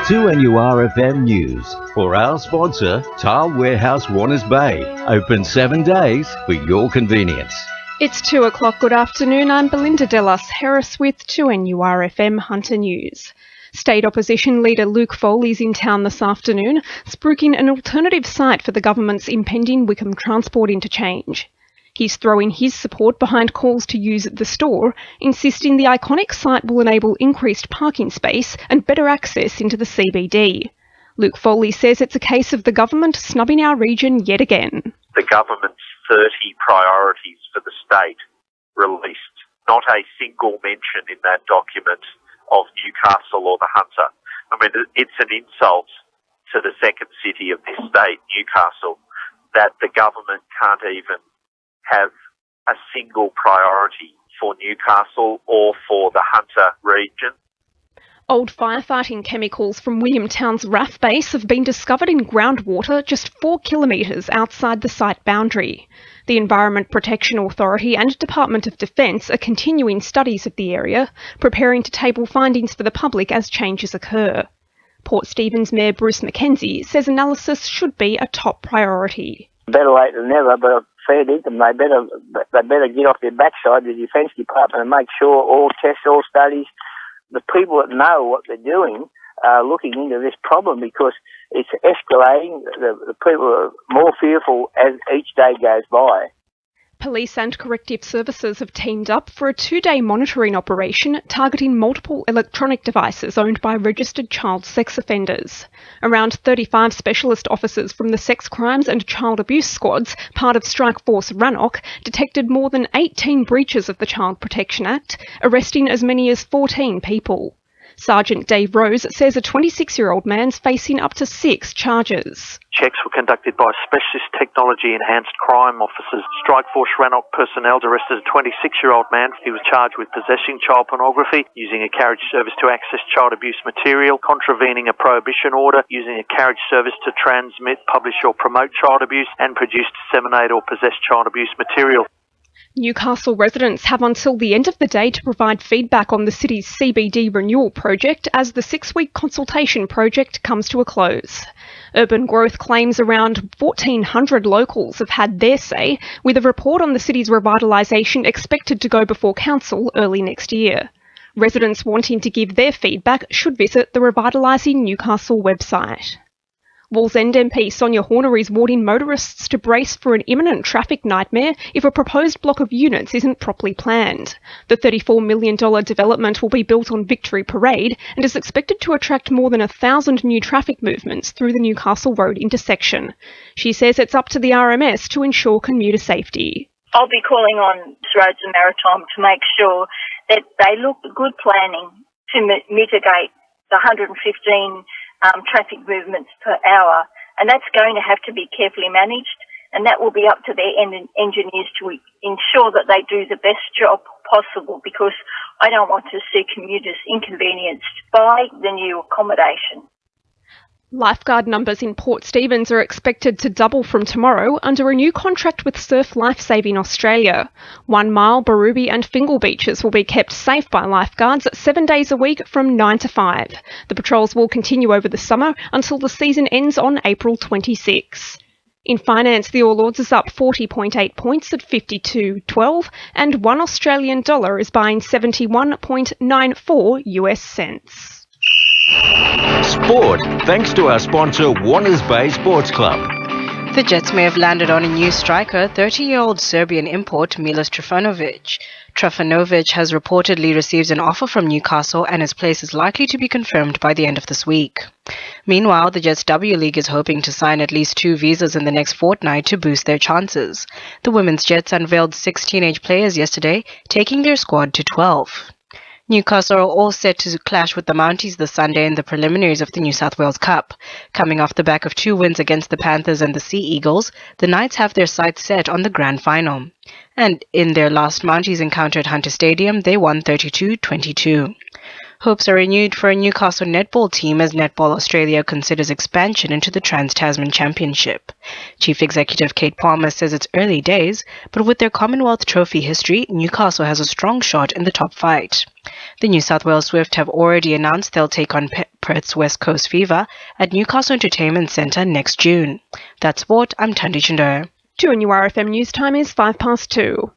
2NURFM News for our sponsor, Tile Warehouse Warners Bay. Open 7 days for your convenience. It's 2 o'clock. Good afternoon. I'm Belinda De Lasheras with 2NURFM Hunter News. State Opposition Leader Luke Foley's in town this afternoon, spruiking an alternative site for the government's impending Wickham Transport interchange. He's throwing his support behind calls to use the store, insisting the iconic site will enable increased parking space and better access into the CBD. Luke Foley says it's a case of the government snubbing our region yet again. The government's 30 priorities for the state released, not a single mention in that document of Newcastle or the Hunter. I mean, it's an insult to the second city of this state, Newcastle, that the government can't even have a single priority for Newcastle or for the Hunter region. Old firefighting chemicals from Williamtown's RAF base have been discovered in groundwater just 4 kilometres outside the site boundary. The Environment Protection Authority and Department of Defence are continuing studies of the area, preparing to table findings for the public as changes occur. Port Stephens Mayor Bruce McKenzie says analysis should be a top priority. Better late than never, but fair dinkum. They better get off their backside, the Defence Department, and make sure all tests, all studies, the people that know what they're doing are looking into this problem, because it's escalating. The people are more fearful as each day goes by. Police and corrective services have teamed up for a 2-day monitoring operation targeting multiple electronic devices owned by registered child sex offenders. Around 35 specialist officers from the Sex Crimes and Child Abuse Squads, part of Strike Force Rannoch, detected more than 18 breaches of the Child Protection Act, arresting as many as 14 people. Sergeant Dave Rose says a 26-year-old man's facing up to 6 charges. Checks were conducted by specialist technology-enhanced crime officers. Strike Force Rannoch personnel arrested a 26-year-old man. He was charged with possessing child pornography, using a carriage service to access child abuse material, contravening a prohibition order, using a carriage service to transmit, publish or promote child abuse, and produce, disseminate or possess child abuse material. Newcastle residents have until the end of the day to provide feedback on the city's CBD renewal project as the 6-week consultation project comes to a close. Urban Growth claims around 1,400 locals have had their say, with a report on the city's revitalisation expected to go before council early next year. Residents wanting to give their feedback should visit the Revitalising Newcastle website. Wallsend MP Sonia Hornery is warning motorists to brace for an imminent traffic nightmare if a proposed block of units isn't properly planned. The $34 million development will be built on Victory Parade and is expected to attract more than 1,000 new traffic movements through the Newcastle Road intersection. She says it's up to the RMS to ensure commuter safety. I'll be calling on Roads and Maritime to make sure that they look at good planning to mitigate the 115 traffic movements per hour, and that's going to have to be carefully managed, and that will be up to their engineers to ensure that they do the best job possible, because I don't want to see commuters inconvenienced by the new accommodation. Lifeguard numbers in Port Stephens are expected to double from tomorrow under a new contract with Surf Lifesaving Australia. 1 Mile, Barooby and Fingal beaches will be kept safe by lifeguards 7 days a week from 9 to 5. The patrols will continue over the summer until the season ends on April 26. In finance, the All Ords is up 40.8 points at 52.12 and $1 Australian dollar is buying 71.94 US cents. Sport, thanks to our sponsor, Warners Bay Sports Club. The Jets may have landed on a new striker, 30-year-old Serbian import Milos Trifanovic. Trifanovic has reportedly received an offer from Newcastle and his place is likely to be confirmed by the end of this week. Meanwhile, the Jets W League is hoping to sign at least 2 visas in the next fortnight to boost their chances. The Women's Jets unveiled 6 teenage players yesterday, taking their squad to 12. Newcastle are all set to clash with the Mounties this Sunday in the preliminaries of the New South Wales Cup. Coming off the back of 2 wins against the Panthers and the Sea Eagles, the Knights have their sights set on the grand final. And in their last Mounties encounter at Hunter Stadium, they won 32-22. Hopes are renewed for a Newcastle netball team as Netball Australia considers expansion into the Trans-Tasman Championship. Chief Executive Kate Palmer says it's early days, but with their Commonwealth Trophy history, Newcastle has a strong shot in the top flight. The New South Wales Swift have already announced they'll take on Perth's West Coast Fever at Newcastle Entertainment Centre next June. That's sport. I'm Tandi Chindo. 2 RFM News Time is 2:05.